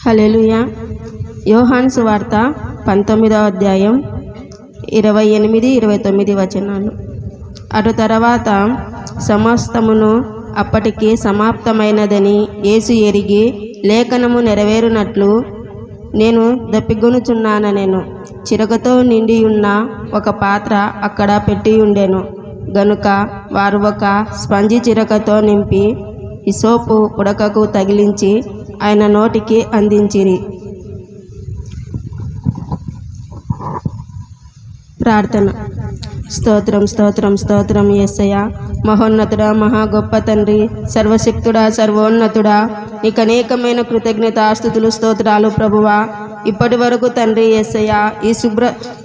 హల్లెలూయా. యోహాను సువార్త 19వ అధ్యాయం 28-29 వచనాలు. అటు తర్వాత సమస్తమును అప్పటికి సమాప్తమైనదని యేసు ఎరిగి లేఖనము నెరవేరునట్లు నేను దప్పిగొనుచున్నానెను. చిరకతో నిండి ఉన్న ఒక పాత్ర అక్కడ పెట్టి ఉండెను గనుక వారు ఒక స్పంజి చిరకతో నింపి హిసోపు పుడకకు తగిలించి ఆయన నోటికి అందించిరి. ప్రార్థన. స్తోత్రం స్తోత్రం స్తోత్రం యేసయ్యా, మహోన్నతుడా, మహా గొప్ప తండ్రి, సర్వశక్తుడా, సర్వోన్నతుడా, నీకు అనేకమైన కృతజ్ఞతాస్తుతులు స్తోత్రాలు ప్రభువా. ఇప్పటి వరకు తండ్రి యేసయ్యా,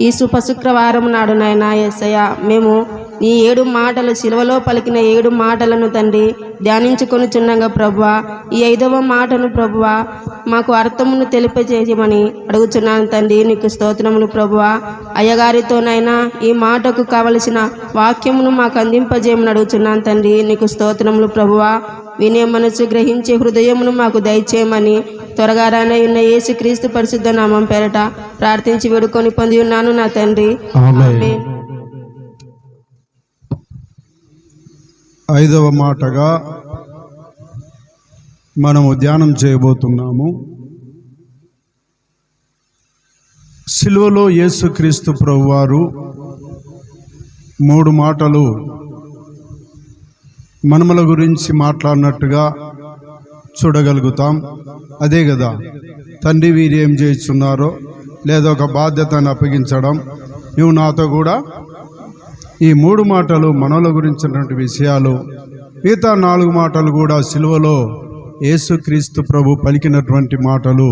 ఈ శుభశుక్రవారం నాడు నాయనా యేసయ్యా, మేము నీ 7 మాటలు సిలువలో పలికిన 7 మాటలను తండ్రి ధ్యానించుకొనుచున్నాగా ప్రభువా, ఈ 5వ మాటను ప్రభువా మాకు అర్థమును తెలియజేయమని అడుగుచున్నాను తండ్రి. నీకు స్తోత్రములు ప్రభువా. అయ్యగారితోనైనా ఈ మాటకు కావలసిన వాక్యమును మాకు అందింపజేయమని అడుగుచున్నాను తండ్రి. నీకు స్తోత్రములు ప్రభువా. వినే మనసు గ్రహించే హృదయమును మాకు దయచేయమని త్వరగా రానయ్యున్న యేసుక్రీస్తు పరిశుద్ధ నామం పేరట ప్రార్థించి వేడుకొని పొంది ఉన్నాను నా తండ్రి. ఆమేన్. 5వ మాటగా మనము ధ్యానం చేయబోతున్నాము. సిలువలో యేసుక్రీస్తు ప్రభువారు 3 మాటలు మనముల గురించి మాట్లాడినట్టుగా చూడగలుగుతాం. అదే కదా, తండ్రి వీరు ఏం చేస్తున్నారో లేదా ఒక బాధ్యతను అప్పగించడం, నువ్వు నాతో కూడా ఈ 3 మాటలు మనల గురించినటువంటి విషయాలు. మిగతా 4 మాటలు కూడా సిలువలో యేసుక్రీస్తు ప్రభు పలికినటువంటి మాటలు,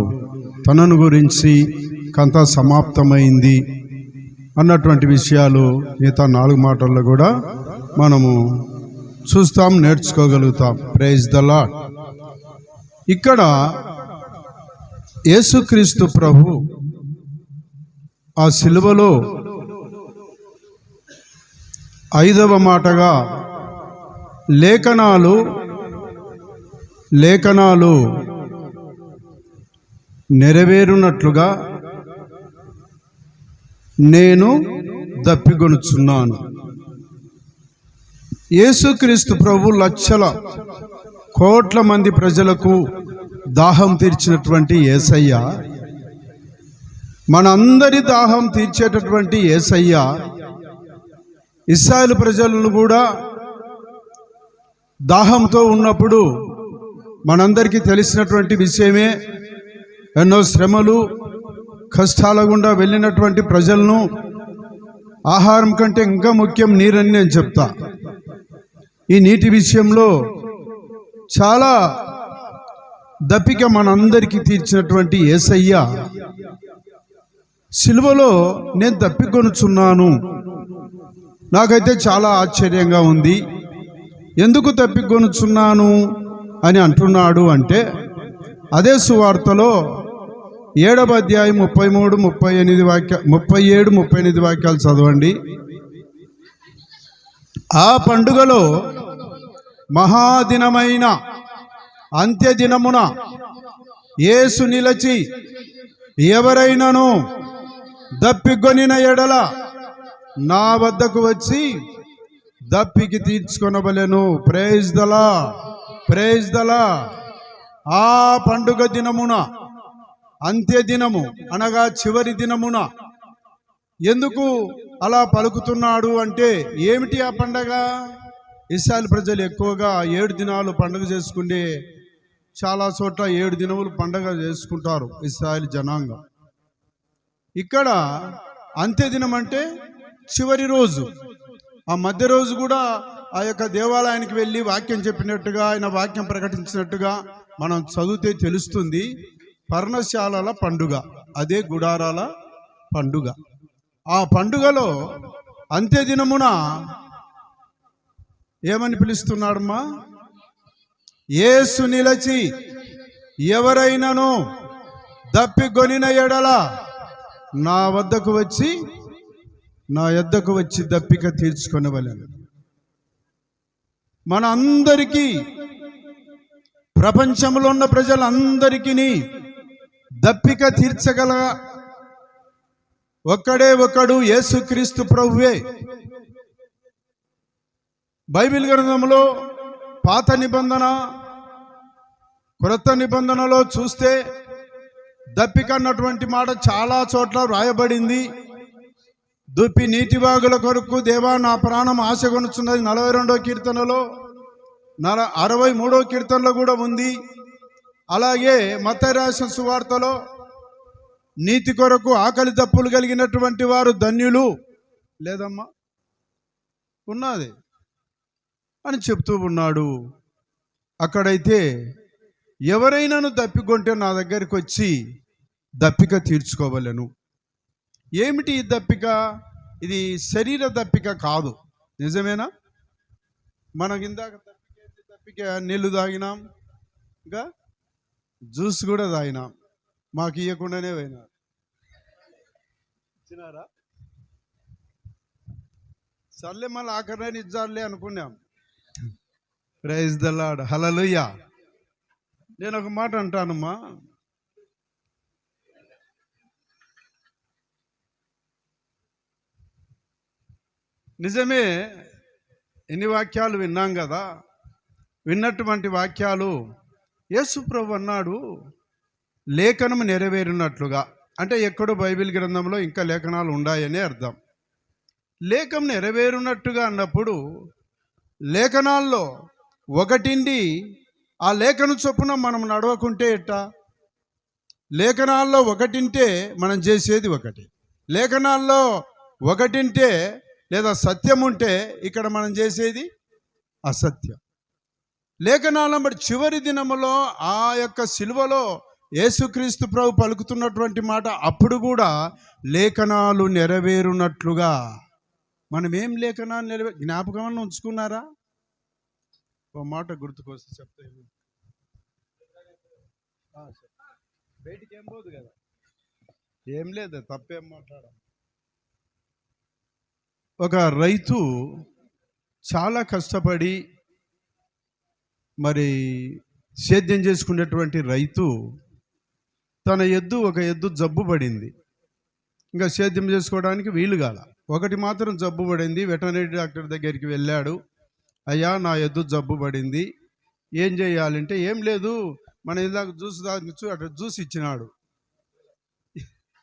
తనను గురించి కంత సమాప్తమైంది అన్నటువంటి విషయాలు మిగతా 4 మాటల్లో కూడా మనము చూస్తాం, నేర్చుకోగలుగుతాం. Praise the lord. ఇక్కడ యేసుక్రీస్తు ప్రభు ఆ సిలువలో 5వ మాటగా లేఖనాలు నెరవేరునట్లుగా నేను దప్పిగొనుచున్నాను. యేసుక్రీస్తు ప్రభు లక్షల కోట్ల మంది ప్రజలకు దాహం తీర్చినటువంటి యేసయ్య, మనందరి దాహం తీర్చేటటువంటి యేసయ్య, ఇశ్రాయేలు ప్రజలను కూడా దాహంతో ఉన్నప్పుడు మనందరికీ తెలిసినటువంటి విషయమే. ఎన్నో శ్రమలు కష్టాల గుండా వెళ్ళినటువంటి ప్రజలను ఆహారం కంటే ఇంకా ముఖ్యం నీరని నేను చెప్తా. ఈ నీటి విషయంలో చాలా దప్పిక మనందరికీ తీర్చినటువంటి యేసయ్య సిలువలో నేను దప్పికొనుచున్నాను. నాకైతే చాలా ఆశ్చర్యంగా ఉంది. ఎందుకు తప్పికొనుచున్నాను అని అంటున్నాడు అంటే, అదే సువార్తలో 7వ అధ్యాయం 37-38 వాక్యాలు చదవండి. ఆ పండుగలో మహాదినమైన అంత్యదినమున యేసు నిలచి ఎవరైనాను దప్పికొనిన ఎడల నా వద్దకు వచ్చి దప్పికి తీర్చుకొనవలెను. Praise the Lord, praise the Lord. ఆ పండుగ దినమున, అంత్యదినము అనగా చివరి దినమున ఎందుకు అలా పలుకుతున్నాడు అంటే, ఏమిటి ఆ పండగ? ఇశ్రాయేలు ప్రజలు ఎక్కువగా 7 దినాలు పండుగ చేసుకునే, చాలా చోట్ల 7 దినములు పండుగ చేసుకుంటారు ఇశ్రాయేలు జనాంగం. ఇక్కడ అంత్యదినం అంటే చివరి రోజు. ఆ మధ్య రోజు కూడా ఆ యొక్క దేవాలయానికి వెళ్ళి వాక్యం చెప్పినట్టుగా, ఆయన వాక్యం ప్రకటించినట్టుగా మనం చదివితే తెలుస్తుంది. పర్ణశాలల పండుగ, అదే గుడారాల పండుగ. ఆ పండుగలో అంత్యదినమున ఏమని పిలుస్తున్నాడమ్మా? యేసు నిలచి ఎవరైనాను దప్పికొనిన ఎడల నా యొద్దకు వచ్చి దప్పిక తీర్చుకొనవలెను. మన అందరికీ, ప్రపంచంలో ఉన్న ప్రజలందరికీ దప్పిక తీర్చగల ఒక్కడే ఒక్కడు యేసుక్రీస్తు ప్రభువే. బైబిల్ గ్రంథంలో పాత నిబంధన క్రొత్త నిబంధనలో చూస్తే దప్పిక అన్నటువంటి మాట చాలా చోట్ల వ్రాయబడింది. దుప్పి నీటివాగుల కొరకు దేవా నా ప్రాణం ఆశగొనుచున్నది 42వ కీర్తనలో, 63వ కీర్తనలో కూడా ఉంది. అలాగే మత్తయి రాసిన సువార్తలో నీతి కొరకు ఆకలి దప్పులు కలిగినటువంటి వారు ధన్యులు లేదమ్మా ఉన్నది అని చెప్తూ ఉన్నాడు. అక్కడైతే ఎవరైనాను దప్పికొంటే నా దగ్గరికి వచ్చి దప్పిక తీర్చుకోవలను. ఏమిటి ఈ దప్పిక? ఇది శరీర దప్పిక కాదు. నిజమేనా? మనకి ఇందాక దప్పిక నీళ్లు తాగినాం, ఇంకా జ్యూస్ కూడా తాగినాం, మాకు ఇవ్వకుండానే పోయినారు. ఇచ్చినారా? సర్లే మళ్ళీ ఆఖరిని ఇచ్చారులే అనుకున్నాం. ప్రైజ్ ద లార్డ్, హల్లెలూయా. నేను ఒక మాట అంటానమ్మా, నిజమే ఎన్ని వాక్యాలు విన్నాం కదా. విన్నటువంటి వాక్యాలు యేసు ప్రభు అన్నాడు లేఖనము నెరవేరినట్లుగా. అంటే ఎక్కడో బైబిల్ గ్రంథంలో ఇంకా లేఖనాలు ఉన్నాయని అర్థం. లేఖం నెరవేరునట్టుగా అన్నప్పుడు లేఖనాల్లో ఒకటిండి ఆ లేఖను చొప్పున మనం నడవకుంటే ఎట్టా? లేఖనాల్లో ఒకటింటే మనం చేసేది ఒకటి, లేఖనాల్లో ఒకటింటే లేదా సత్యం ఉంటే ఇక్కడ మనం చేసేది అసత్యం. లేఖనాలను బట్టి చివరి దినములో ఆ యొక్క సిలువలో యేసుక్రీస్తు ప్రభు పలుకుతున్నటువంటి మాట అప్పుడు కూడా లేఖనాలు నెరవేరునట్లుగా. మనం ఏం లేఖనాలు జ్ఞాపకం ఉంచుకున్నారా? ఒక మాట గుర్తుకొస్తే చెప్తా. బయటికి ఏం పోదు కదా, ఏం లేదు, తప్పేం మాట్లాడ. ఒక రైతు చాలా కష్టపడి మరి సేద్యం చేసుకునేటువంటి రైతు తన ఒక ఎద్దు జబ్బు పడింది. ఇంకా సేద్యం చేసుకోవడానికి వీలు కాల. ఒకటి మాత్రం జబ్బు పడింది. వెటర్నరీ డాక్టర్ దగ్గరికి వెళ్ళాడు. అయ్యా నా ఎద్దు జబ్బు పడింది, ఏం చేయాలంటే ఏం లేదు మన ఇందాక జ్యూస్ తాగించు, అట్లా జ్యూస్ ఇచ్చినాడు.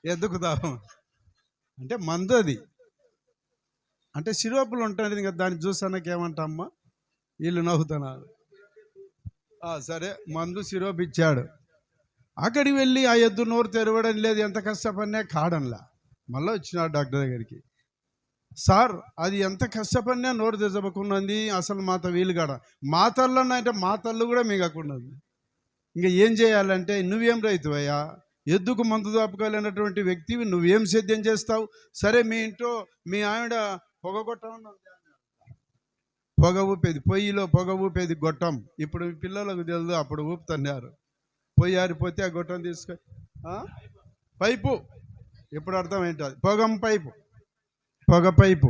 ఎద్దుకు తాగం అంటే మందు, అది అంటే సిరోపులు ఉంటుంది కదా, దాని జ్యూస్ అన్నకేమంటామ్మా? వీళ్ళు నవ్వుతున్నారు. సరే మందు సిరోప్ ఇచ్చాడు. అక్కడికి వెళ్ళి ఆ ఎద్దు నోరు తెరవడం లేదు, ఎంత కష్టపడినా కాడన్లా. మళ్ళీ వచ్చినాడు డాక్టర్ దగ్గరికి. సార్ అది ఎంత కష్టపడినా నోరు తెరవకున్నది, అసలు మాత వీలు కాడ, మాతల్లో అంటే మాతల్లో కూడా మిగకున్నది. ఇంకా ఏం చేయాలంటే నువ్వేం రైతు అయ్యా, ఎద్దుకు మందు దాపుకోలేనటువంటి వ్యక్తివి, నువ్వేం సేద్యం చేస్తావు? సరే మీ ఇంట్లో మీ ఆవిడ పొగ కొట్టం, పొగ ఊపేది, పొయ్యిలో పొగ ఊపేది గొట్టం. ఇప్పుడు పిల్లలకు తెలుదు, అప్పుడు ఊపుతున్నారు. పొయ్యి ఆరిపోతే ఆ గొట్టం తీసుకొని పైపు, ఇప్పుడు అర్థం ఏంటది, పొగం పైపు, పొగ పైపు,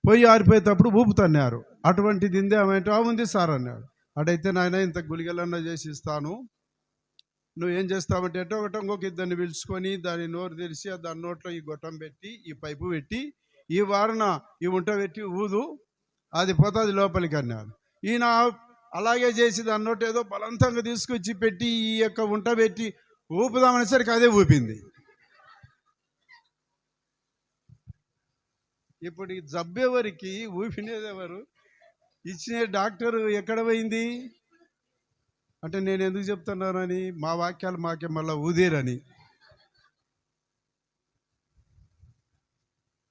పొయ్యి ఆరిపోయేటప్పుడు ఊపుతున్నారు. అటువంటిది ఇందేమంటే ఉంది సార్ అన్నాడు. అటైతే నాయన ఇంత గులిగలన్నా చేసి ఇస్తాను, నువ్వేం చేస్తావంటే ఎటో ఒకటి ఇంకొక ఇద్దరిని పిలుచుకొని దాని నోరు తెరిచి దాని నోట్లో ఈ గొట్టం పెట్టి ఈ పైపు పెట్టి ఈ వారన ఈ ఉంట పెట్టి ఊదు, అది పోతుంది లోపలికి అన్నాడు. ఈయన అలాగే చేసి దాని నోట ఏదో బలవంతంగా తీసుకొచ్చి పెట్టి ఈ యొక్క ఉంట పెట్టి ఊపుదామనేసరికి అదే ఊపింది. ఇప్పుడు ఈ జబ్బెవరికి, ఊపినేది ఎవరు, ఇచ్చిన డాక్టరు ఎక్కడ పోయింది అంటే నేను ఎందుకు చెప్తున్నానని, మా వాక్యాలు మాకే మళ్ళీ ఊదేరని.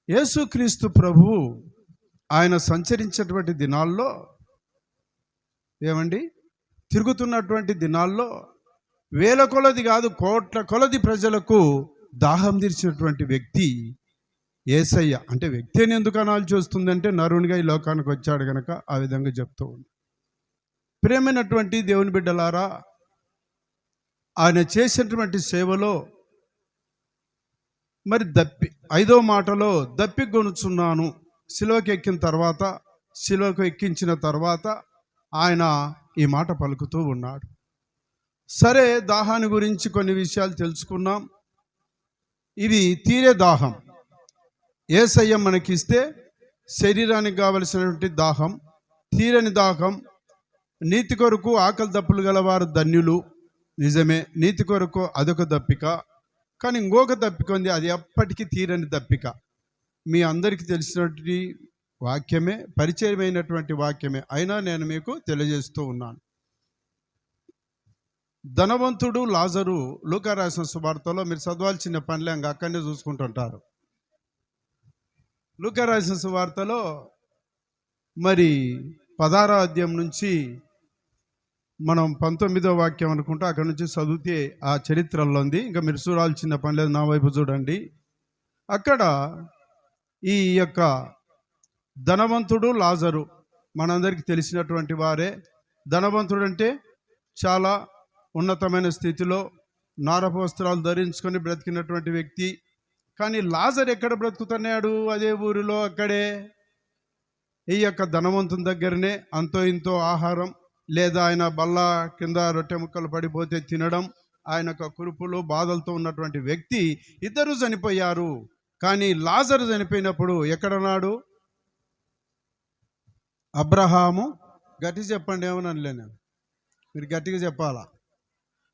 యేసుక్రీస్తు ప్రభువు ఆయన సంచరించేటువంటి దినాల్లో ఏమండి, తిరుగుతున్నటువంటి దినాల్లో వేల కొలది కాదు కోట్ల కొలది ప్రజలకు దాహం తీర్చినటువంటి వ్యక్తి యేసయ్య. అంటే వ్యక్తి అని ఎందుకు అనాల్సి వస్తుందంటే నరునిగా ఈ లోకానికి వచ్చాడు కనుక ఆ విధంగా చెప్తూ ఉంది. ప్రేమైనటువంటి దేవుని బిడ్డలారా, ఆయన చేసినటువంటి సేవలో మరి 5వ మాటలో దప్పికొనుచున్నాను, సిలువకు ఎక్కిన తర్వాత, సిలువకు ఎక్కించిన తర్వాత ఆయన ఈ మాట పలుకుతూ ఉన్నాడు. సరే, దాహాన్ని గురించి కొన్ని విషయాలు తెలుసుకున్నాం. ఇది తీరే దాహం. యేసయ్య మనకిస్తే శరీరానికి కావలసినటువంటి దాహం, తీరని దాహం. నీతి కొరకు ఆకలి దప్పులు గలవారు ధన్యులు. నిజమే, నీతి కొరకు అదొక దప్పిక. కానీ ఇంకొక దప్పిక ఉంది, అది ఎప్పటికీ తీరని దప్పిక. మీ అందరికీ తెలిసినటువంటి వాక్యమే, పరిచయమైనటువంటి వాక్యమే, అయినా నేను మీకు తెలియజేస్తూ ఉన్నాను. ధనవంతుడు లాజరు, లూకా రాసిన సువార్తలో మీరు చదవాల్సిన పనులే ఇంకా అక్కడనే చూసుకుంటుంటారు. లూకా రాసిన సువార్తలో మరి 16వ అధ్యాయం నుంచి మనం 19వ వాక్యం అనుకుంటా అక్కడ నుంచి చదివితే ఆ చరిత్రలో ఉంది. ఇంకా మీరు చూడాల్సిన పని లేదు, నా వైపు చూడండి. అక్కడ ఈ యొక్క ధనవంతుడు లాజరు మనందరికీ తెలిసినటువంటి వారే. ధనవంతుడు అంటే చాలా ఉన్నతమైన స్థితిలో నారపు వస్త్రాలు ధరించుకొని బ్రతికినటువంటి వ్యక్తి. కానీ లాజరు ఎక్కడ బ్రతుకుతున్నాడు? అదే ఊరిలో, అక్కడే ఈ యొక్క ధనవంతుని దగ్గరనే అంతో ఇంతో ఆహారం, లేదా ఆయన బల్ల కింద రొట్టె ముక్కలు పడిపోతే తినడం, ఆయన కురుపులు బాధలతో ఉన్నటువంటి వ్యక్తి. ఇద్దరు చనిపోయారు. కానీ లాజరు చనిపోయినప్పుడు ఎక్కడున్నాడు? అబ్రహాము, గట్టి చెప్పండి, ఏమనలే నేను, మీరు గట్టిగా చెప్పాలా.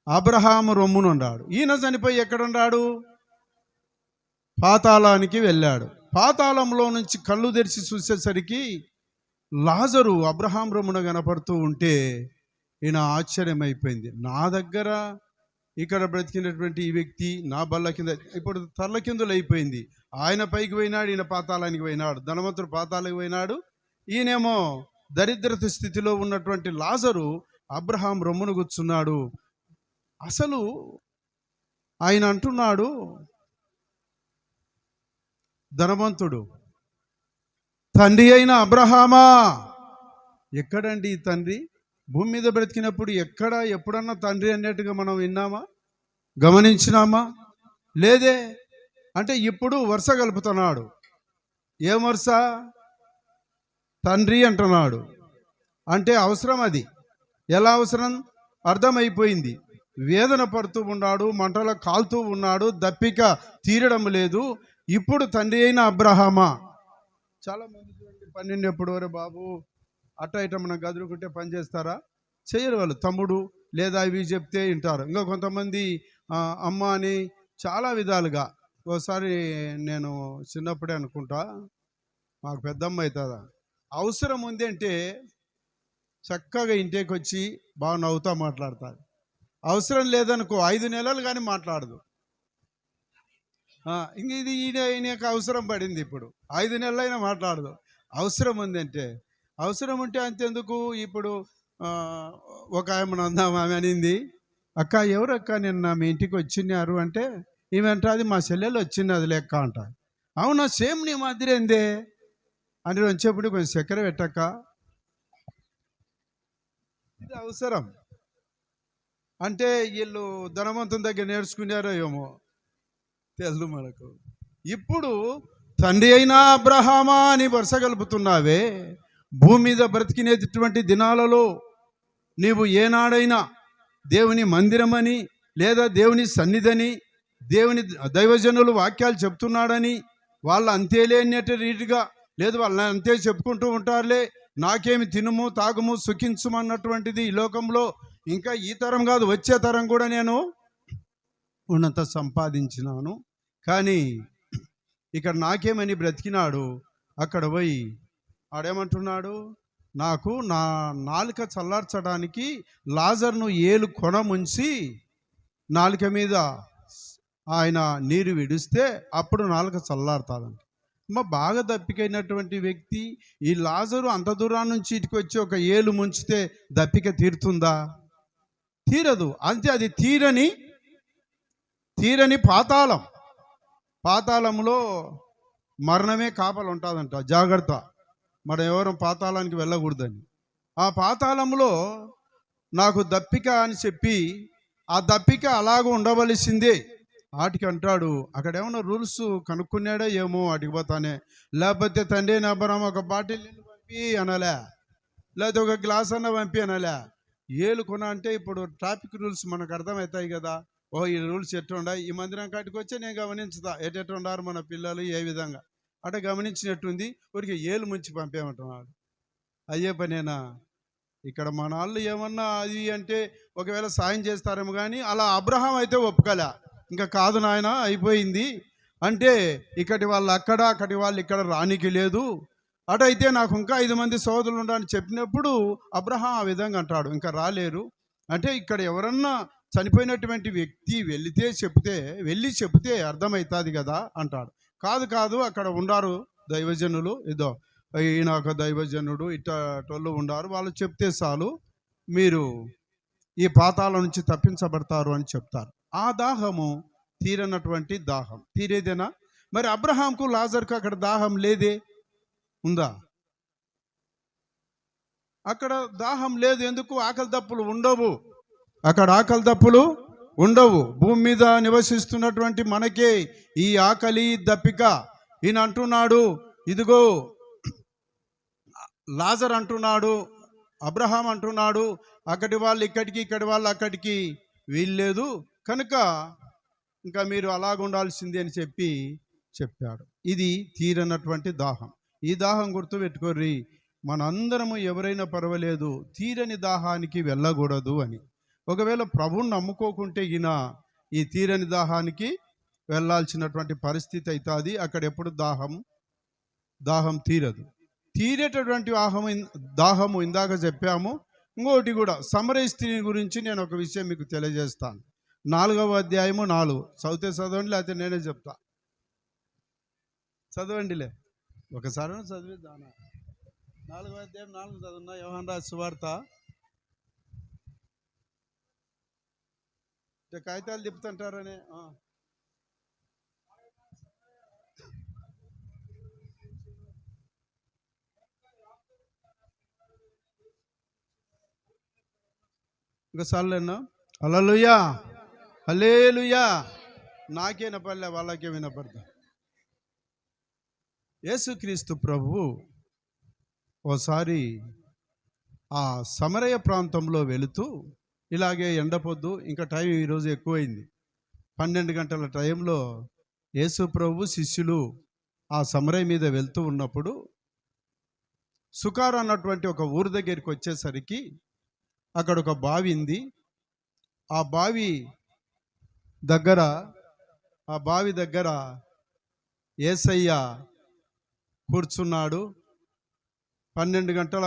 అబ్రహాము రొమ్మునున్నాడు. ఈయన చనిపోయి ఎక్కడున్నాడు? పాతాళానికి వెళ్ళాడు. పాతాళంలో నుంచి కళ్ళు తెరిచి చూసేసరికి లాజరు అబ్రహాం రొమ్మున కనపడుతూ ఉంటే ఈయన ఆశ్చర్యమైపోయింది. నా దగ్గర ఇక్కడ బ్రతికినటువంటి ఈ వ్యక్తి నా బల్ల కింద ఇప్పుడు తర్లకిందులు అయిపోయింది. ఆయన పైకి పోయినాడు, ఈయన పాతాళానికి పోయినాడు. ధనవంతుడు పాతాళానికి పోయినాడు, ఈయనేమో దరిద్రత స్థితిలో ఉన్నటువంటి లాజరు అబ్రహాం రొమ్మును కూర్చున్నాడు. అసలు ఆయన అంటున్నాడు, ధనవంతుడు, తండ్రి అయిన అబ్రహామా. ఎక్కడండి ఈ తండ్రి? భూమి మీద బ్రతికినప్పుడు ఎప్పుడన్నా తండ్రి అన్నట్టుగా మనం విన్నామా, గమనించినామా? లేదే. అంటే ఇప్పుడు వరుస కలుపుతున్నాడు. ఏం వరుస? తండ్రి అంటున్నాడు. అంటే అవసరం అది. ఎలా అవసరం? అర్థమైపోయింది. వేదన పడుతూ ఉన్నాడు, మంటలో కాలుతూ ఉన్నాడు, దప్పిక తీరడం లేదు. ఇప్పుడు తండ్రి అయిన అబ్రహామా. చాలా మంది చూడండి, 12 ఎప్పుడు వరే బాబు అట్ట ఇట మనం గదులుకుంటే పని చేస్తారా? చేయరు వాళ్ళు. తమ్ముడు లేదా ఇవి చెప్తే వింటారు. ఇంకా కొంతమంది అమ్మ అని చాలా విధాలుగా. ఒకసారి నేను చిన్నప్పుడే అనుకుంటా, మాకు పెద్దమ్మ అవుతుందా, అవసరం ఉంది అంటే చక్కగా ఇంటికి వచ్చి బాగా నవ్వుతా మాట్లాడతారు. అవసరం లేదనుకో 5 నెలలు కానీ మాట్లాడదు. ఇంక ఇది ఈయనకు అవసరం పడింది, ఇప్పుడు 5 నెలలైనా మాట్లాడదు. అవసరం ఉందంటే, అవసరం ఉంటే అంతెందుకు. ఇప్పుడు ఒక ఆమె అందాం, ఆమె అనింది, అక్క ఎవరక్క నిన్న మీ ఇంటికి వచ్చినారు అంటే, ఈమెంట అది మా చెల్లెలు వచ్చింది, అది లెక్క అంట. అవునా, సేమ్ నీ మాదిరేందే అని వచ్చేప్పుడు కొంచెం చక్కెర పెట్టక్క. ఇది అవసరం. అంటే వీళ్ళు ధనవంతుని దగ్గర నేర్చుకున్నారో ఏమో తెలుసు మనకు. ఇప్పుడు తండ్రి అయినా అబ్రహామా అని వరుస కలుపుతున్నావే. భూమి మీద బ్రతికినేటువంటి దినాలలో నీవు ఏనాడైనా దేవుని మందిరమని, లేదా దేవుని సన్నిధని, దేవుని దైవజనులు వాక్యాలు చెప్తున్నాడని వాళ్ళు అంతేలేనట్టు రీతిగా, లేదు వాళ్ళని అంతే చెప్పుకుంటూ ఉంటారులే, నాకేమి తినుము తాగుము సుఖించుమన్నటువంటిది ఈ లోకంలో. ఇంకా ఈ తరం కాదు, వచ్చే తరం కూడా నేను ఉన్నంత సంపాదించినాను. కానీ ఇక్కడ నాకేమని బ్రతికినాడు. అక్కడ పోయి ఆడేమంటున్నాడు, నాకు నా నాలుక చల్లార్చడానికి లాజర్ను ఏలు కొన ముంచి నాలుక మీద ఆయన నీరు విడిస్తే అప్పుడు నాలుక చల్లారుతుందంట. బాగా దప్పికైనటువంటి వ్యక్తి ఈ లాజరు అంత దూరం నుంచి ఇటుకు వచ్చి ఒక ఏలు ముంచితే దప్పిక తీరుతుందా? తీరదు. అంతే, అది తీరని పాతాళం. పాతాళంలో మరణమే కాపలు ఉంటుందంట. జాగ్రత్త, మనం ఎవరు పాతాళానికి వెళ్ళకూడదని. ఆ పాతాళంలో నాకు దప్పిక అని చెప్పి ఆ దప్పిక అలాగ ఉండవలసిందే. వాటికి అంటాడు, అక్కడ ఏమన్నా రూల్స్ కనుక్కున్నాడో ఏమో వాటికి పోతానే. లేకపోతే తండ్రి అబ్రహాం ఒక బాటిల్ నీళ్ళు పంపి అనలే, లేకపోతే ఒక గ్లాస్ అన్న పంపి అనలే. ఏలుకొన అంటే ఇప్పుడు ట్రాఫిక్ రూల్స్ మనకు అర్థమవుతాయి కదా. ఓ ఈ రూల్స్ ఎట్లా ఉన్నాయి, ఈ మందిరం కాటికి వచ్చి నేను గమనించుతా ఎట్లా ఉన్నారు మన పిల్లలు ఏ విధంగా అట్లా గమనించినట్టుంది. ఊరికి ఏలు ముంచి పంపేమంటున్నాడు. అయ్యే పనేనా? ఇక్కడ మన వాళ్ళు ఏమన్నా అది అంటే ఒకవేళ సాయం చేస్తారేమో, కానీ అలా అబ్రహాం అయితే ఒప్పుకోలే. ఇంకా కాదు నాయన అయిపోయింది అంటే ఇక్కడి వాళ్ళు అక్కడ, అక్కడి వాళ్ళు ఇక్కడ రానికి లేదు, అటైతే నాకు ఇంకా 5 మంది సోదరులు ఉండాలని చెప్పినప్పుడు అబ్రహాం ఆ విధంగా అంటాడు, ఇంకా రాలేరు అంటే ఇక్కడ ఎవరన్నా చనిపోయినటువంటి వ్యక్తి వెళ్ళి చెప్తే అర్థమవుతుంది కదా అంటాడు. కాదు కాదు అక్కడ ఉండారు దైవజనులు, ఇదో ఈయన ఒక దైవజనుడు ఇట్టోళ్ళు ఉండారు, వాళ్ళు చెప్తే చాలు మీరు ఈ పాతాల నుంచి తప్పించబడతారు అని చెప్తారు. ఆ దాహము తీరనటువంటి దాహం తీరేదేనా? మరి అబ్రహాంకు లాజర్కు అక్కడ దాహం లేదే, ఉందా? అక్కడ దాహం లేదు. ఎందుకు? ఆకలి దప్పులు ఉండవు అక్కడ, ఆకలి దప్పులు ఉండవు. భూమి మీద నివసిస్తున్నటువంటి మనకే ఈ ఆకలి దప్పిక. ఈయన అంటున్నాడు, ఇదిగో లాజర్ అంటున్నాడు, అబ్రహాం అంటున్నాడు, అక్కడి వాళ్ళు ఇక్కడికి, ఇక్కడి వాళ్ళు అక్కడికి వీల్లేదు కనుక ఇంకా మీరు అలాగుండాల్సిందే అని చెప్పాడు. ఇది తీరనటువంటి దాహం. ఈ దాహం గుర్తుపెట్టుకోర్రి, మనందరము ఎవరైనా పర్వాలేదు తీరని దాహానికి వెళ్ళకూడదు అని. ఒకవేళ ప్రభువుని నమ్ముకోకుంటే గిన ఈ తీరని దాహానికి వెళ్ళాల్సినటువంటి పరిస్థితి అవుతుంది. అక్కడ ఎప్పుడు దాహం తీరదు. తీరేటటువంటి దాహము ఇందాక చెప్పాము. ఇంకోటి కూడా సమరయ స్త్రీ గురించి నేను ఒక విషయం మీకు తెలియజేస్తాను. 4వ అధ్యాయము 4 చదవండి, లేకపోతే నేనే చెప్తా. చదవండిలే ఒకసారి చదివిద్దానా. 4వ అధ్యాయం 4 చదువున్నా. యోహాను రాసిన సువార్త. కాగితాలు తిప్పుతుంటారనే ఇంకోసార్లేనా? హల్లెలూయా, హల్లెలూయా. నాకే వినపడలే, వాళ్ళకే వినపడతా. యేసుక్రీస్తు ప్రభువు ఓసారి ఆ సమరయ ప్రాంతంలో వెళుతూ, ఇలాగే ఎండపొద్దు, ఇంకా టైం ఈరోజు ఎక్కువైంది, 12 గంటల టైంలో యేసు ప్రభు శిష్యులు ఆ సమరయ మీద వెళ్తూ ఉన్నప్పుడు సుకారు అన్నటువంటి ఒక ఊరు దగ్గరికి వచ్చేసరికి అక్కడ ఒక బావి ఉంది. ఆ బావి దగ్గర యేసయ్య కూర్చున్నాడు. 12 గంటల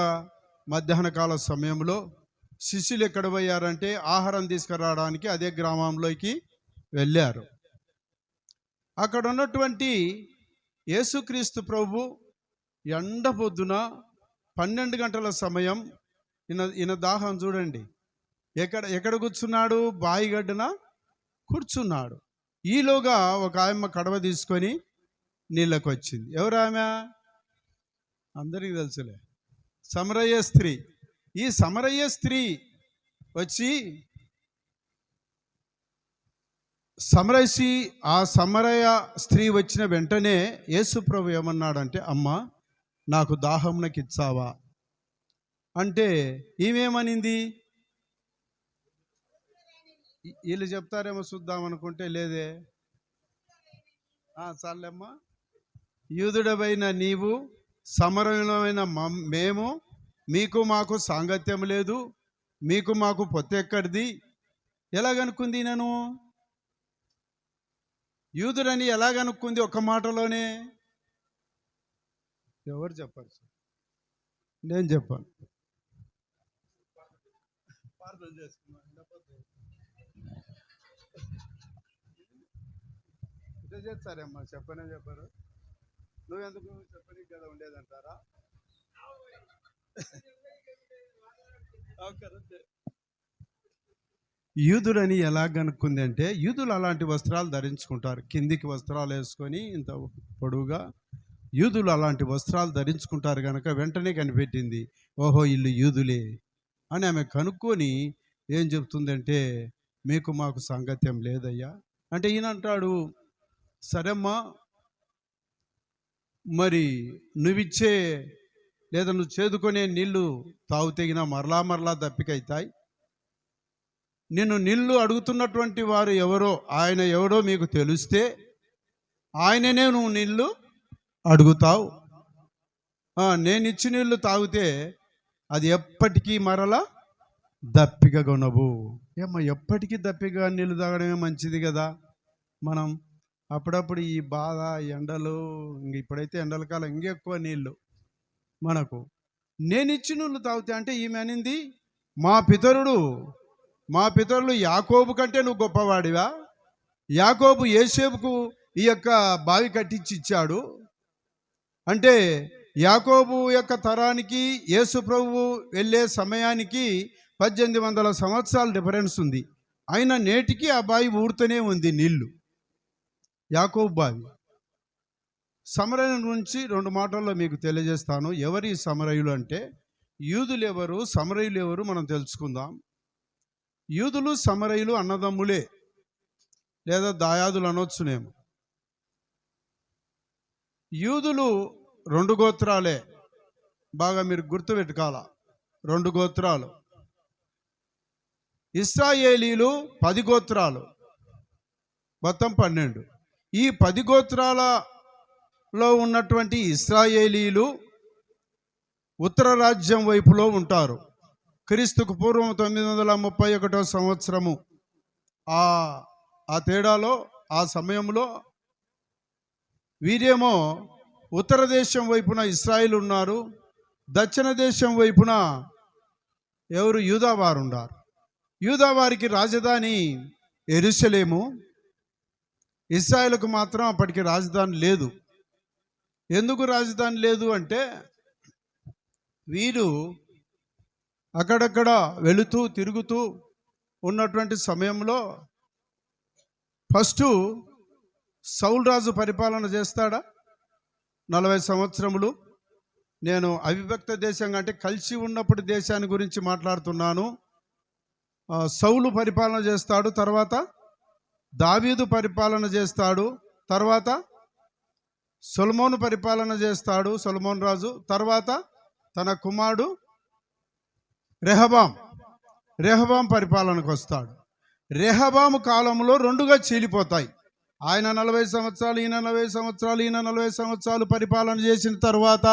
మధ్యాహ్న కాల సమయంలో శిష్యులు ఎక్కడ పోయారంటే ఆహారం తీసుకురావడానికి అదే గ్రామంలోకి వెళ్ళారు. అక్కడ ఉన్నటువంటి యేసుక్రీస్తు ప్రభు ఎండ పొద్దున 12 గంటల సమయం, ఈయన దాహం చూడండి, ఎక్కడ కూర్చున్నాడు? బాయిగడ్డున కూర్చున్నాడు. ఈలోగా ఒక ఆయమ్మ కడవ తీసుకొని నీళ్ళకు వచ్చింది. ఎవరు ఆమె? అందరికీ తెలుసులే, సమరయ స్త్రీ. ఈ సమరయ స్త్రీ వచ్చి సమరయ స్త్రీ వచ్చిన వెంటనే యేసు ప్రభు ఏమన్నాడంటే, అమ్మ నాకు దాహంనకి ఇచ్చావా అంటే ఈమెమనింది? వీళ్ళు చెప్తారేమో చూద్దాం అనుకుంటే లేదే. చాలమ్మా, యూదుడవైన నీవు, సమరయులమైన మేము, మీకు మాకు సాంగత్యం లేదు, మీకు మాకు పొత్తెక్కడిది. ఎలాగనుకుంది? నేను యూదుడని ఎలాగనుకుంది? ఒక్క మాటలోనే. ఎవరు చెప్పారు? నేను చెప్పాను. ప్రార్థన చేసుకున్నాను. ఇదే చేస్తారేమ్మా, చెప్పారు. నువ్వెందుకు చెప్పని కదా ఉండేదంటారా? యూదులని ఎలాగనుకుంది అంటే, యూదులు అలాంటి వస్త్రాలు ధరించుకుంటారు, కిందికి వస్త్రాలు వేసుకొని ఇంత పొడవుగా యూదులు అలాంటి వస్త్రాలు ధరించుకుంటారు కనుక వెంటనే కనిపెట్టింది, ఓహో వీళ్ళు యూదులే అని. ఆమె కనుక్కొని ఏం చెప్తుందంటే, మీకు మాకు సాంగత్యం లేదయ్యా అంటే, ఈయన అంటాడు, సరేమ్మా మరి నువ్విచ్చే లేదా నువ్వు చేదుకునే నీళ్లు తాగుతగినా మరలా దప్పికైతాయి, నిన్ను నీళ్లు అడుగుతున్నటువంటి వారు ఎవరో, ఆయన ఎవరో మీకు తెలిస్తే ఆయననే నువ్వు నీళ్లు అడుగుతావు. నేను ఇచ్చి నీళ్లు తాగితే అది ఎప్పటికీ మరలా దప్పిక కొనవు. ఏమో ఎప్పటికీ దప్పిక నీళ్ళు తాగడమే మంచిది కదా. మనం అప్పుడప్పుడు ఈ బాధ ఎండలు, ఇప్పుడైతే ఎండల కాలం ఇంకెక్కువ నీళ్ళు మనకు. నేను ఇచ్చి నీళ్ళు తాగితే అంటే ఈమె అనింది, మా పితరులు యాకోబు కంటే నువ్వు గొప్పవాడివా? యాకోబు యోసేపుకు ఈ యొక్క బావి కట్టించి ఇచ్చాడు అంటే యాకోబు యొక్క తరానికి యేసు ప్రభువు వెళ్ళే సమయానికి 1800 సంవత్సరాల డిఫరెన్స్ ఉంది. అయినా నేటికి ఆ బావి ఊడుతూనే ఉంది నీళ్లు, యాకోబు బావి. సమరయుల గురించి 2 మాటల్లో మీకు తెలియజేస్తాను. ఎవరి సమరయులు అంటే, యూదులు ఎవరు, సమరయులు ఎవరు మనం తెలుసుకుందాం. యూదులు సమరయులు అన్నదమ్ములే, లేదా దాయాదులు అనొచ్చునేమో. యూదులు 2 గోత్రాలే, బాగా మీరు గుర్తుపెట్టుకోవాల, 2 గోత్రాలు. ఇశ్రాయేలీలు 10 గోత్రాలు, మొత్తం 12. ఈ 10 గోత్రాలలో ఉన్నటువంటి ఇశ్రాయేలీలు ఉత్తర రాజ్యం వైపులో ఉంటారు. క్రీస్తుకు పూర్వం 931 సంవత్సరము ఆ తేడాలో, ఆ సమయంలో వీరేమో ఉత్తర దేశం వైపున ఇశ్రాయేలు ఉన్నారు, దక్షిణ దేశం వైపున ఎవరు, యూదావారు ఉన్నారు. యూదావారికి రాజధాని యెరూషలేము, ఇశ్రాయేలుకు మాత్రం అప్పటికి రాజధాని లేదు. ఎందుకు రాజధాని లేదు అంటే, వీరు అక్కడక్కడ వెళుతూ తిరుగుతూ ఉన్నటువంటి సమయంలో ఫస్ట్ సౌలు రాజు పరిపాలన చేస్తాడా 40 సంవత్సరములు. నేను అవిభక్త దేశంగా అంటే కలిసి ఉన్నప్పుడు దేశాన్ని గురించి మాట్లాడుతున్నాను. సౌలు పరిపాలన చేస్తాడు, తర్వాత దావీదు పరిపాలన చేస్తాడు, తర్వాత సొలొమోను పరిపాలన చేస్తాడు, సొలొమోను రాజు. తర్వాత తన కుమారుడు రెహబాం పరిపాలనకు వస్తాడు. రెహబాము కాలంలో 2గా చీలిపోతాయి. ఆయన 40 సంవత్సరాలు, ఈయన 40 సంవత్సరాలు, ఈయన 40 సంవత్సరాలు పరిపాలన చేసిన తర్వాత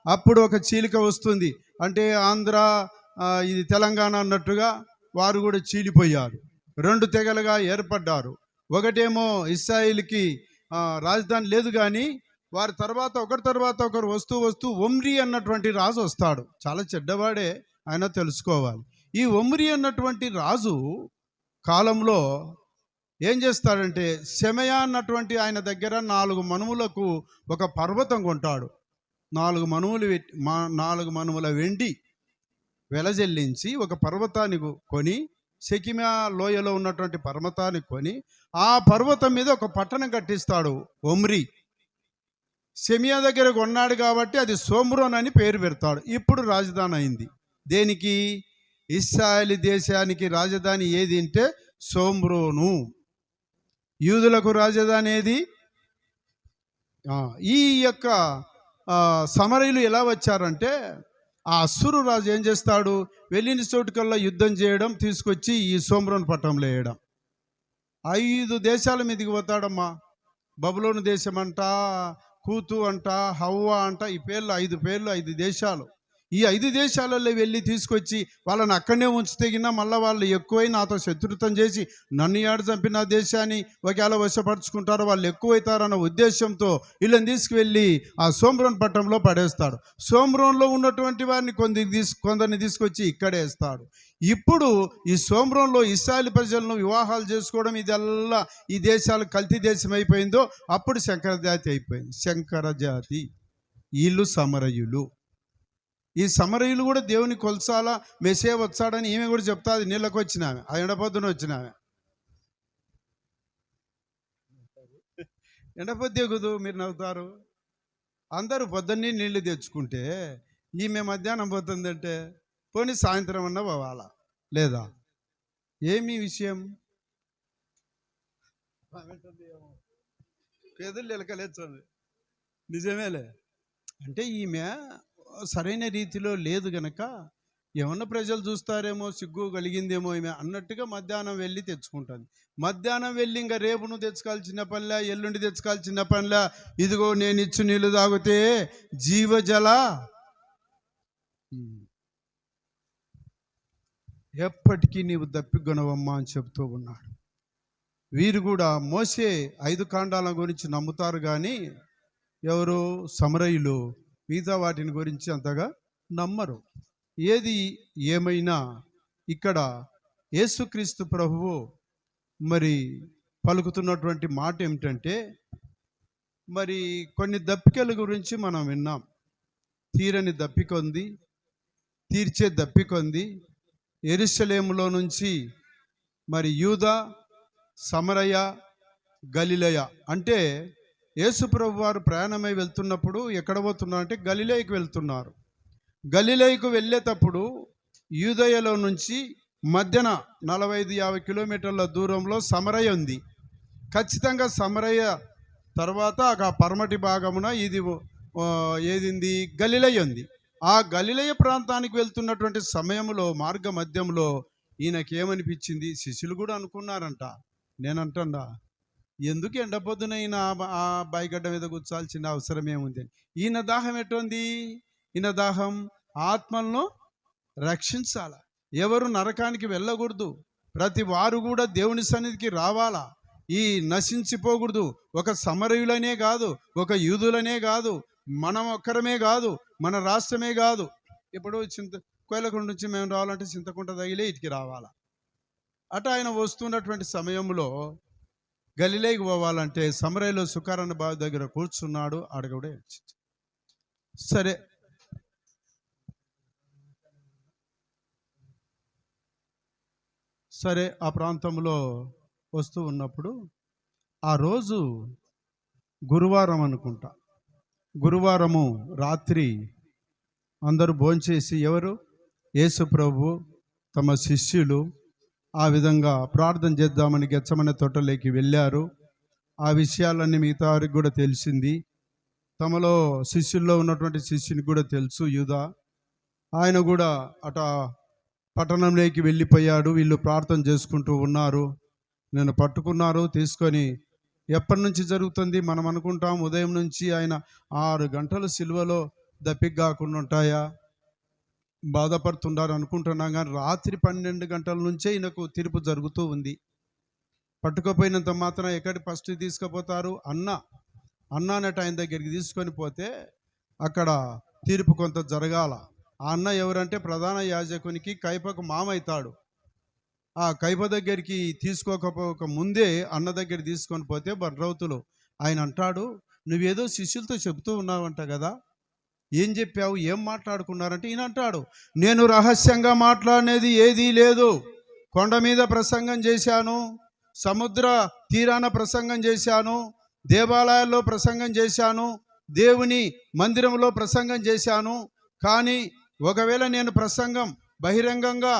అప్పుడు ఒక చీలిక వస్తుంది. అంటే ఆంధ్ర, ఇది తెలంగాణ అన్నట్టుగా వారు కూడా చీలిపోయారు, 2 తెగలుగా ఏర్పడ్డారు. ఒకటేమో ఇశ్రాయేలుకి రాజధాని లేదు, కానీ వారి తర్వాత ఒకరి తర్వాత ఒకరు వస్తూ ఒమ్రీ అన్నటువంటి రాజు వస్తాడు. చాలా చెడ్డవాడే, ఆయన తెలుసుకోవాలి. ఈ ఒమ్రీ అన్నటువంటి రాజు కాలంలో ఏం చేస్తాడంటే, షెమయా అన్నటువంటి ఆయన దగ్గర 4 మనుములకు ఒక పర్వతం కొంటాడు. 4 మనుముల వెండి వెలజెల్లించి ఒక పర్వతాన్ని కొని, షెకిమా లోయలో ఉన్నటువంటి పర్వతాన్ని కొని, ఆ పర్వతం మీద ఒక పట్టణం కట్టిస్తాడు ఒమ్రీ. షెమయా దగ్గర కొన్నాడు కాబట్టి అది షోమ్రోన్ అని పేరు పెడతాడు. ఇప్పుడు రాజధాని అయింది. దేనికి? ఇశ్రాయేలు దేశానికి రాజధాని ఏది అంటే షోమ్రోను. యూదులకు రాజధాని ఏది? ఈ యొక్క సమరయులు ఎలా వచ్చారంటే, ఆ అస్సురు రాజు ఏం చేస్తాడు, వెళ్ళిన చోటుకల్లా యుద్ధం చేయడం, తీసుకొచ్చి ఈ షోమ్రోన్ పట్టణంలో వేయడం. 5 దేశాల మీదకి పోతాడమ్మా. బబులోను దేశం అంట, కూతు అంట, హవ్వా అంట, ఈ పేర్లు 5 పేర్లు, 5 దేశాలు. ఈ 5 దేశాలలో వెళ్ళి తీసుకొచ్చి వాళ్ళని అక్కడనే ఉంచితేగినా మళ్ళీ వాళ్ళు ఎక్కువై నాతో శత్రుత్వం చేసి నన్ను ఏడు చంపిన దేశాన్ని ఒకవేళ వశపరుచుకుంటారో వాళ్ళు ఎక్కువైతారన్న ఉద్దేశంతో వీళ్ళని తీసుకువెళ్ళి ఆ షోమ్రోన్ పట్టణంలో పడేస్తాడు. షోమ్రోన్లో ఉన్నటువంటి వారిని కొందరిని తీసుకొచ్చి ఇక్కడే వేస్తాడు. ఇప్పుడు ఈ షోమ్రోన్లో ఇశ్రాయేలు ప్రజలను వివాహాలు చేసుకోవడం, ఇదల్లా ఈ దేశాలు కల్తీ దేశం అయిపోయిందో అప్పుడు శంకర జాతి అయిపోయింది. శంకర జాతి, వీళ్ళు సమరయులు. ఈ సమరయులు కూడా దేవుని కొలసాలా, మెస్సే వచ్చాడని ఈమె కూడా చెప్తాది. నీళ్ళకు వచ్చిన ఆమె, ఆ ఎండపొద్దున వచ్చిన ఆమె. ఎండపొద్దు ఎగుదు, మీరు నవ్వుతారు. అందరూ పొద్దున్నే నీళ్లు తెచ్చుకుంటే ఈమె మధ్యాహ్నం పోతుందంటే పోనీ సాయంత్రం అన్నా పోవాలా లేదా? ఏమి విషయం? పేదలు ఎలకలేస్తుంది, నిజమేలే. అంటే ఈమె సరైన రీతిలో లేదు గనక ఏమన్నా ప్రజలు చూస్తారేమో, సిగ్గు కలిగిందేమో ఈమె అన్నట్టుగా మధ్యాహ్నం వెళ్ళి తెచ్చుకుంటుంది. మధ్యాహ్నం వెళ్ళి ఇంకా రేపు నువ్వు తెచ్చుకోవాల్సిన పనిలే, ఎల్లుండి తెచ్చుకోవాల్సిన పనిలే, ఇదిగో నేను ఇచ్చు నీళ్ళు తాగితే జీవజల ఎప్పటికీ నీవు దప్పిగొనవమ్మా అని చెప్తూ ఉన్నాడు. వీరు కూడా మోసే 5 కాండాల గురించి నమ్ముతారు కానీ ఎవరు సమరయులు మిగతా వాటిని గురించి అంతగా నమ్మరు. ఏది ఏమైనా ఇక్కడ యేసుక్రీస్తు ప్రభువు మరి పలుకుతున్నటువంటి మాట ఏమిటంటే, మరి కొన్ని దప్పికల గురించి మనం విన్నాం. తీరని దప్పిక ఉంది, తీర్చే దప్పిక ఉంది. యెరూషలేములో నుంచి మరి యూదా, సమరయ, గలిలయ అంటే యేసుప్రభు వారు ప్రయాణమై వెళ్తున్నప్పుడు ఎక్కడ పోతున్నారు అంటే గలిలయకు వెళ్తున్నారు. గలిలయకు వెళ్ళేటప్పుడు యూదయలో నుంచి మధ్యన 45-50 కిలోమీటర్ల దూరంలో సమరయ ఉంది. ఖచ్చితంగా సమరయ తర్వాత ఆ పరమటి భాగమున ఏదింది గలిలయ ఉంది. ఆ గలిలయ ప్రాంతానికి వెళ్తున్నటువంటి సమయంలో మార్గ మధ్యంలో ఈయనకేమనిపించింది, శిష్యులు కూడా అనుకున్నారంట, నేనంటా ఎందుకు ఎండపొద్దునైనా ఆ బాయిగడ్డ మీద కూర్చోాల్సిన అవసరం ఏముంది. ఈయన దాహం ఎట్టుంది, ఈయన దాహం ఆత్మలను రక్షించాల, ఎవరు నరకానికి వెళ్ళకూడదు, ప్రతి వారు కూడా దేవుని సన్నిధికి రావాలా, ఈ నశించిపోకూడదు. ఒక సమరయులనే కాదు, ఒక యూదులనే కాదు, మనం ఒక్కరమే కాదు, మన రాష్ట్రమే కాదు. ఇప్పుడు కోయలకుంట నుంచి మేము రావాలంటే చింతకుంట తగిలే ఇటుకి రావాలా. అట ఆయన వస్తున్నటువంటి సమయంలో గలిలయకు పోవాలంటే సమరయలో సుకారణ బావి దగ్గర కూర్చున్నాడు. అడగడే సరే సరే ఆ ప్రాంతంలో వస్తూ ఉన్నప్పుడు ఆ రోజు గురువారం అనుకుంటా, గురువారము రాత్రి అందరూ భోంచేసి ఎవరు యేసు ప్రభు తమ శిష్యులు ఆ విధంగా ప్రార్థన చేద్దామని గెత్సమనే తోటలోకి వెళ్ళారు. ఆ విషయాలన్నీ మిగతా వారికి కూడా తెలిసింది. తమలో శిష్యుల్లో ఉన్నటువంటి శిష్యునికి కూడా తెలుసు యూదా. ఆయన కూడా అట పట్టణంలోకి వెళ్ళిపోయాడు. వీళ్ళు ప్రార్థన చేసుకుంటూ ఉన్నారు. నేను పట్టుకున్నారు, తీసుకొని ఎప్పటి నుంచి జరుగుతుంది మనం అనుకుంటాం ఉదయం నుంచి. ఆయన 6 గంటలు సిలువలో దప్పిక కాకుండా ఉంటాయా, బాధపడుతున్నారు అనుకుంటున్నాం. కానీ రాత్రి 12 గంటల నుంచే ఈయనకు తీర్పు జరుగుతూ ఉంది. పట్టుకపోయినంత మాత్రం ఎక్కడికి ఫస్ట్ తీసుకుపోతారు, అన్న అన్నట ఆయన దగ్గరికి తీసుకొని పోతే అక్కడ తీర్పు కొంత జరగాల. ఆ అన్న ఎవరంటే ప్రధాన యాజకునికి కైపకు మామవుతాడు. ఆ కైప దగ్గరికి తీసుకోకపోక ముందే అన్న దగ్గర తీసుకొని పోతే బర్రౌతులు ఆయన అంటాడు, నువ్వేదో శిష్యులతో చెబుతూ ఉన్నావంట కదా, ఏం చెప్పావు, ఏం మాట్లాడుకున్నారంటే ఈయన అంటాడు, నేను రహస్యంగా మాట్లాడేది ఏదీ లేదు. కొండ మీద ప్రసంగం చేశాను, సముద్ర తీరాన ప్రసంగం చేశాను, దేవాలయాల్లో ప్రసంగం చేశాను, దేవుని మందిరంలో ప్రసంగం చేశాను. కానీ ఒకవేళ నేను ప్రసంగం బహిరంగంగా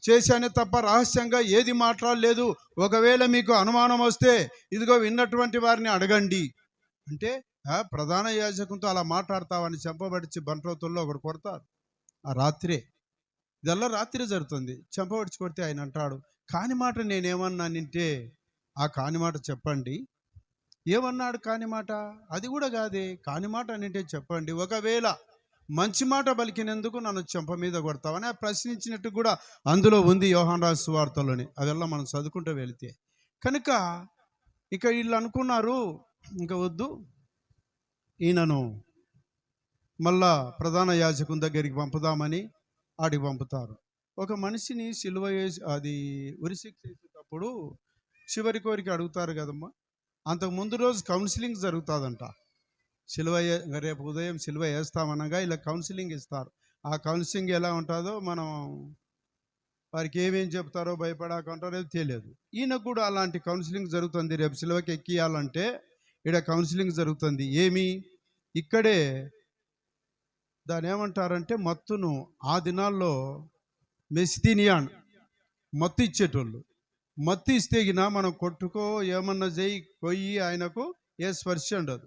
చేశానే తప్ప రహస్యంగా ఏది మాట్లాడలేదు. ఒకవేళ మీకు అనుమానం వస్తే ఇదిగో విన్నటువంటి వారిని అడగండి అంటే, ప్రధాన యాజకునితో అలా మాట్లాడతావని చెంపబడిచి బంట్రోతుల్లో ఒకడు కొడతారు. ఆ రాత్రే, ఇదల్లా రాత్రి జరుగుతుంది. చెంపబడిచి కొడితే ఆయన అంటాడు, కాని మాట నేనేమన్నానంటే, ఆ కాని మాట చెప్పండి. ఏమన్నాడు కాని మాట? అది కూడా కాదే, కాని మాట అంటే చెప్పండి. ఒకవేళ మంచి మాట పలికినందుకు నన్ను చెంప మీద కొడతావని ప్రశ్నించినట్టు కూడా అందులో ఉంది యోహాను రాసిన సువార్తలోని. అదెల్లా మనం చదువుకుంటూ వెళితే కనుక ఇక వీళ్ళు అనుకున్నారు, ఇంకా వద్దు, ఈయనను మళ్ళా ప్రధాన యాజకుని దగ్గరికి పంపుదామని ఆడికి పంపుతారు. ఒక మనిషిని సిలువ వేసి అది ఉరిశిక్ష చేసేటప్పుడు చివరి కోరిక అడుగుతారు కదమ్మా. అంతకు ముందు రోజు కౌన్సిలింగ్ జరుగుతుందంట. రేపు ఉదయం సిలువ వేస్తామనగా ఇలా కౌన్సిలింగ్ ఇస్తారు. ఆ కౌన్సిలింగ్ ఎలా ఉంటుందో మనం వారికి ఏమేం చెప్తారో భయపడకుంటారో తెలియదు. ఈయనకు కూడా అలాంటి కౌన్సిలింగ్ జరుగుతుంది. రేపు సిలువకి ఎక్కియాలంటే ఇక్కడ కౌన్సిలింగ్ జరుగుతుంది. ఏమి ఇక్కడే దాని ఏమంటారంటే మత్తును, ఆ దినాల్లో మెస్తినియాన్ మత్తు ఇచ్చేటోళ్ళు. మత్తు ఇస్తేగిన మనం కొట్టుకో ఏమన్నా చేయి కొయ్యి ఆయనకు ఏ స్పర్శ ఉండదు.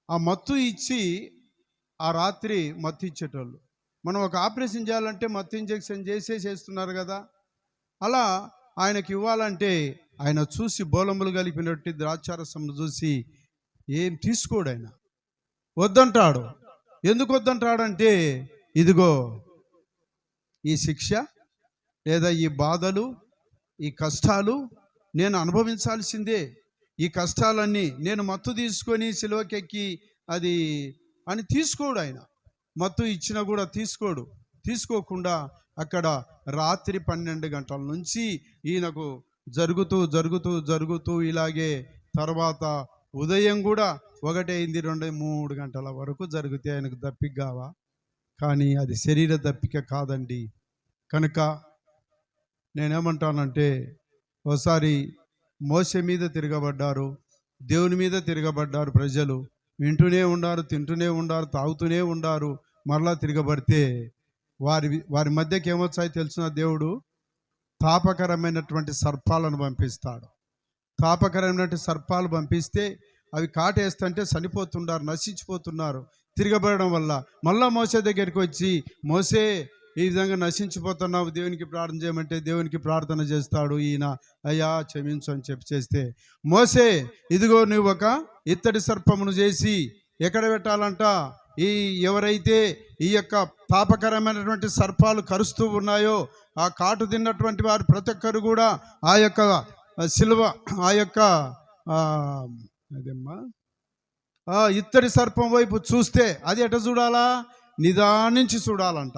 ఆ మత్తు ఇచ్చి ఆ రాత్రి మత్తు ఇచ్చేటోళ్ళు. మనం ఒక ఆపరేషన్ చేయాలంటే మత్తు ఇంజెక్షన్ చేస్తున్నారు కదా. అలా ఆయనకి ఇవ్వాలంటే ఆయన చూసి బోలములు కలిపినట్టు ద్రాక్షారసం చూసి ఏం తీసుకోడు, ఆయన వద్దంటాడు. ఎందుకు వద్దంటాడంటే, ఇదిగో ఈ శిక్ష లేదా ఈ బాధలు, ఈ కష్టాలు నేను అనుభవించాల్సిందే. ఈ కష్టాలన్నీ నేను మత్తు తీసుకొని సిలువకెక్కి అది అని తీసుకోడు ఆయన. మత్తు ఇచ్చినా కూడా తీసుకోకుండా అక్కడ రాత్రి 12 గంటల నుంచి ఈయనకు జరుగుతూ ఇలాగే తర్వాత ఉదయం కూడా 1 అయింది, 2, 3 గంటల వరకు జరిగితే ఆయనకు దప్పిక కావా? కానీ అది శరీర దప్పిక కాదండి. కనుక నేనేమంటానంటే, ఒకసారి మోసే మీద తిరగబడ్డారు, దేవుని మీద తిరగబడ్డారు ప్రజలు. వింటూనే ఉండారు, తింటూనే ఉండారు, తాగుతూనే ఉండారు. మరలా తిరగబడితే వారి మధ్యకి ఏమొచ్చాయి తెలిసిన? దేవుడు తాపకరమైనటువంటి సర్పాలను పంపిస్తాడు. తాపకరమైనటువంటి సర్పాలు పంపిస్తే అవి కాటేస్తుంటే చనిపోతున్నారు, నశించిపోతున్నారు తిరగబడడం వల్ల. మళ్ళా మోసే దగ్గరికి వచ్చి, మోసే ఈ విధంగా నశించిపోతున్నావు, దేవునికి ప్రార్థన చేయమంటే దేవునికి ప్రార్థన చేస్తాడు ఈయన. అయ్యా క్షమించు అని చేస్తే, మోసే ఇదిగో నువ్వు ఒక ఇత్తడి సర్పమును చేసి ఎక్కడ పెట్టాలంట? ఎవరైతే ఈ యొక్క పాపకరమైనటువంటి సర్పాలు కరుస్తూ ఉన్నాయో, ఆ కాటు తిన్నటువంటి వారు ప్రతి ఒక్కరు కూడా ఆ యొక్క సిలువ, ఆ యొక్క అదేమ్మా ఇత్తడి సర్పం వైపు చూస్తే, అది ఎట చూడాలా? నిదానించి చూడాలంట.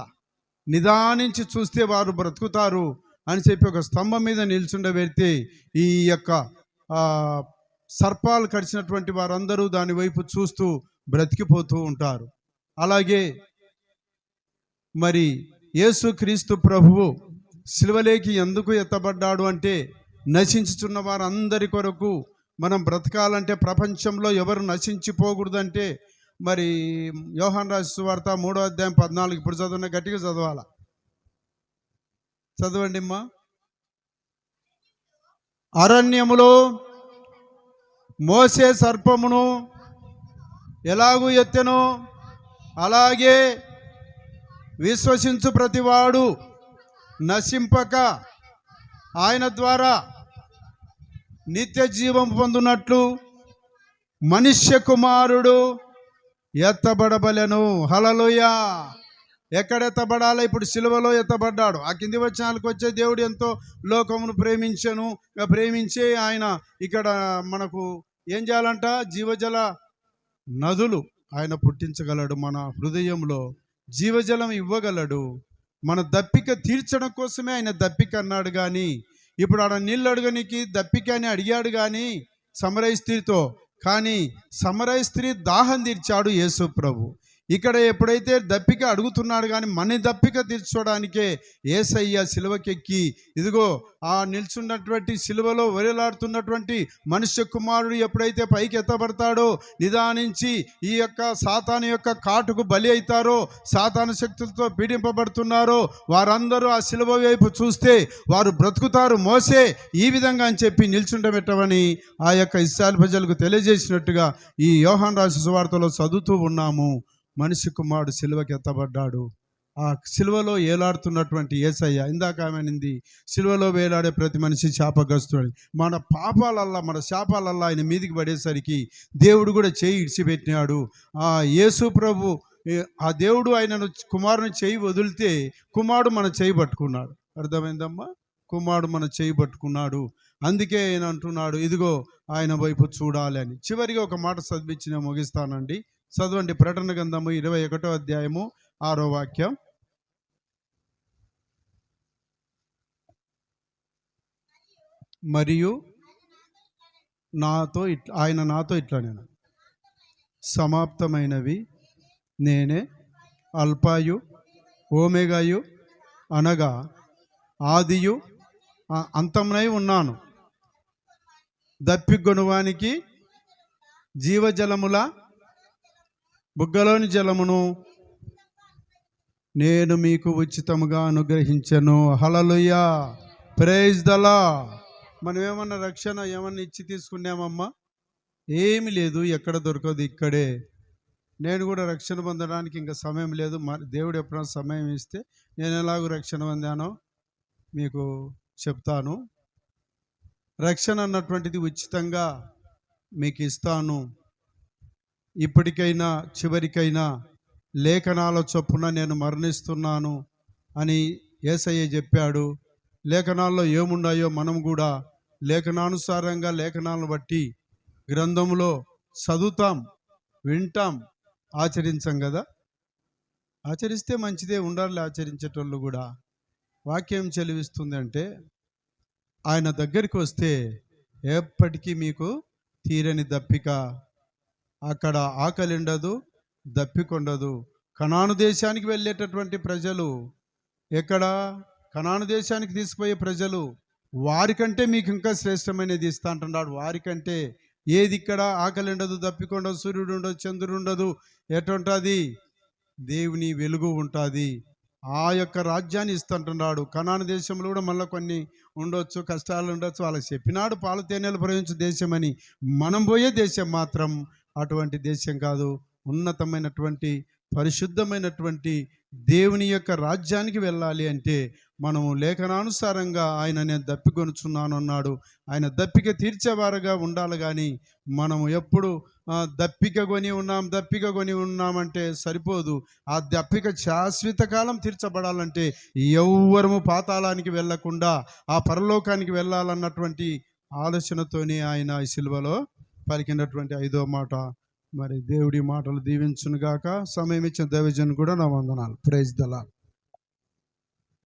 నిదానించి చూస్తే వారు బ్రతుకుతారు అని చెప్పి ఒక స్తంభం మీద నిల్చుండబెడితే ఈ యొక్క సర్పాలు కరిచినటువంటి వారందరూ దాని వైపు చూస్తూ బ్రతికిపోతూ ఉంటారు. అలాగే మరి యేసుక్రీస్తు ప్రభువు సిలువలేకి ఎందుకు ఎత్తబడ్డాడు అంటే, నశించుచున్న వారందరి కొరకు మనం బ్రతకాలంటే, ప్రపంచంలో ఎవరు నశించిపోకూడదంటే, మరి యోహాను రాసిన సువార్త 3వ అధ్యాయం 14 ఇప్పుడు చదవండి, గట్టిగా చదవాలా, చదవండి అమ్మా. అరణ్యములో మోసే సర్పమును ఎలాగూ ఎత్తెనో అలాగే విశ్వసించు ప్రతివాడు నశింపక ఆయన ద్వారా నిత్య జీవం పొందునట్లు మనుష్య కుమారుడు ఎత్తబడబలెను. హల్లెలూయా. ఎక్కడ ఎత్తబడాలి? ఇప్పుడు సిలువలో ఎత్తబడ్డాడు. ఆ కింది వచనాలకు వచ్చే, దేవుడు ఎంతో లోకమును ప్రేమించే ఆయన ఇక్కడ మనకు ఏం చేయాలంట? జీవజల నదులు ఆయన పుట్టించగలడు. మన హృదయంలో జీవజలం ఇవ్వగలడు. మన దప్పిక తీర్చడం కోసమే ఆయన దప్పిక అన్నాడు. కానీ ఇప్పుడు ఆడ నీళ్ళు అడగనికి దప్పిక అని అడిగాడు కానీ సమరయ స్త్రీతో, కానీ సమరయ స్త్రీ దాహం తీర్చాడు యేసు ప్రభు. ఇక్కడ ఎప్పుడైతే దప్పిక అడుగుతున్నాడు, కానీ మన దప్పిక తీర్చడానికే యేసయ్య సిలువకెక్కి, ఇదిగో ఆ నిల్చున్నటువంటి సిలువలో వేలాడుతున్నటువంటి మనుష్య కుమారుడు ఎప్పుడైతే పైకి ఎత్తబడతాడో, నిదానించి ఈ యొక్క సాతాను యొక్క కాటుకు బలి అవుతారో, సాతాను శక్తులతో పీడింపబడుతున్నారో వారందరూ ఆ సిలువ వైపు చూస్తే వారు బ్రతుకుతారు. మోసే ఈ విధంగా అని చెప్పి నిల్చుండబెట్టమని ఆ యొక్క ఇశ్రాయేలు ప్రజలకు తెలియజేసినట్టుగా ఈ యోహాను రాసిన సువార్తలో చదువుతూ ఉన్నాము. మనిషి కుమారుడు సిలువకి ఎత్తబడ్డాడు. ఆ సిలువలో ఏలాడుతున్నటువంటి యేసయ్య, ఇందాక ఆమెనింది, సిలువలో వేలాడే ప్రతి మనిషి శాపగ్రస్తుడు. మన పాపాలల్లా, మన శాపాలల్లా ఆయన మీదికి పడేసరికి దేవుడు కూడా చేయి ఇడిచిపెట్టినాడు. ఆ యేసు ప్రభు, ఆ దేవుడు ఆయనను కుమారుని చేయి వదిలితే కుమారుడు మన చేయి పట్టుకున్నాడు. అర్థమైందమ్మా? కుమారుడు మన చేయి పట్టుకున్నాడు. అందుకే ఆయన అంటున్నాడు, ఇదిగో ఆయన వైపు చూడాలి అని. చివరిగా ఒక మాట చదివించి నేను ముగిస్తానండి. చదవండి, ప్రకటన గ్రంథము 21వ అధ్యాయము 6వ వాక్యం. మరియు ఆయన నాతో ఇట్లా, నేను సమాప్తమైనవి నేనే, అల్పాయు ఓమేగాయు, అనగా ఆదియు అంతమునై ఉన్నాను. దప్పిగొనువానికి జీవజలముల బుగ్గలోని జలమును నేను మీకు ఉచితముగా అనుగ్రహించను. హల్లెలూయా, ప్రైజ్ ద లార్డ్. మనం ఏమన్నా రక్షణ ఏమన్నా ఇచ్చి తీసుకున్నామమ్మా? ఏమి లేదు, ఎక్కడ దొరకదు, ఇక్కడే నేను కూడా రక్షణ పొందడానికి ఇంకా సమయం లేదు. మరి దేవుడు ఎప్పుడైనా సమయం ఇస్తే నేను ఎలాగో రక్షణ పొందానో మీకు చెప్తాను. రక్షణ అన్నటువంటిది ఉచితంగా మీకు ఇస్తాను. ఇప్పటికైనా చివరికైనా లేఖనాల చొప్పున నేను మరణిస్తున్నాను అని యేసయ్య చెప్పాడు. లేఖనాల్లో ఏమున్నాయో మనం కూడా లేఖనానుసారంగా లేఖనాలను బట్టి గ్రంథంలో చదువుతాం, వింటాం, ఆచరించాం కదా. ఆచరిస్తే మంచిదే, ఉండాలి ఆచరించేటోళ్ళు కూడా. వాక్యం చెలివిస్తుంది అంటే ఆయన దగ్గరికి వస్తే ఎప్పటికీ మీకు తీరని దప్పిక, అక్కడ ఆకలి ఉండదు, దప్పిక ఉండదు. కనాను దేశానికి వెళ్ళేటటువంటి ప్రజలు, ఎక్కడ కనాను దేశానికి తీసుకుపోయే ప్రజలు, వారికంటే మీకు ఇంకా శ్రేష్టమైనది ఇస్తా అంటున్నాడు. వారికంటే ఏది ఇక్కడ ఆకలి ఉండదు, దప్పిక ఉండదు, సూర్యుడు ఉండదు, చంద్రుడు ఉండదు. ఎటుంటుంది? దేవుని వెలుగు ఉంటుంది. ఆ యొక్క రాజ్యాన్ని ఇస్తుంటున్నాడు. కనాను దేశంలో కూడా మళ్ళీ కొన్ని ఉండొచ్చు, కష్టాలు ఉండొచ్చు. వాళ్ళకి చెప్పినాడు పాలు తేనెలు ప్రవహించు దేశం అని. మనం పోయే దేశం మాత్రం అటువంటి దేశం కాదు. ఉన్నతమైనటువంటి పరిశుద్ధమైనటువంటి దేవుని యొక్క రాజ్యానికి వెళ్ళాలి అంటే మనము లేఖనానుసారంగా ఆయన నేను దప్పికొనుచున్నాను అన్నాడు. ఆయన దప్పిక తీర్చేవారుగా ఉండాలి. కానీ మనము ఎప్పుడు దప్పిక కొని ఉన్నామంటే సరిపోదు. ఆ దప్పిక శాశ్వత కాలం తీర్చబడాలంటే ఎవ్వరము పాతాళానికి వెళ్ళకుండా ఆ పరలోకానికి వెళ్ళాలన్నటువంటి ఆలోచనతోనే ఆయన ఈ సిలువలో పలికినటువంటి 5వ మాట. మరి దేవుడి మాటలు దీవించునుగాక. సమయం ఇచ్చిన దైవజన్ కూడా నా వందనాలు. Praise the lord.